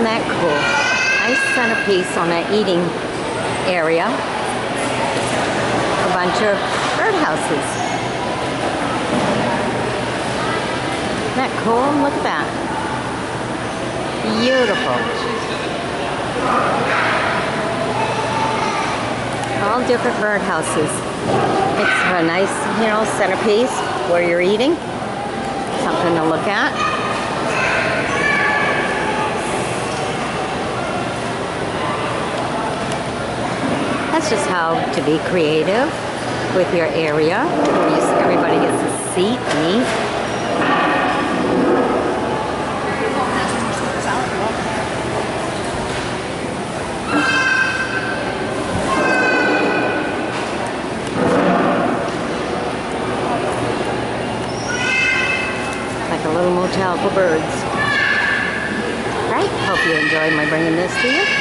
that cool? Nice centerpiece on that eating area. A bunch of birdhouses. Isn't that cool? Look at that. Beautiful. All different birdhouses. It's a nice, you know, centerpiece where you're eating. Something to look at. That's just how to be creative with your area. Everybody gets a seat and eat. Like a little motel for birds. Right? Hope you enjoyed my bringing this to you.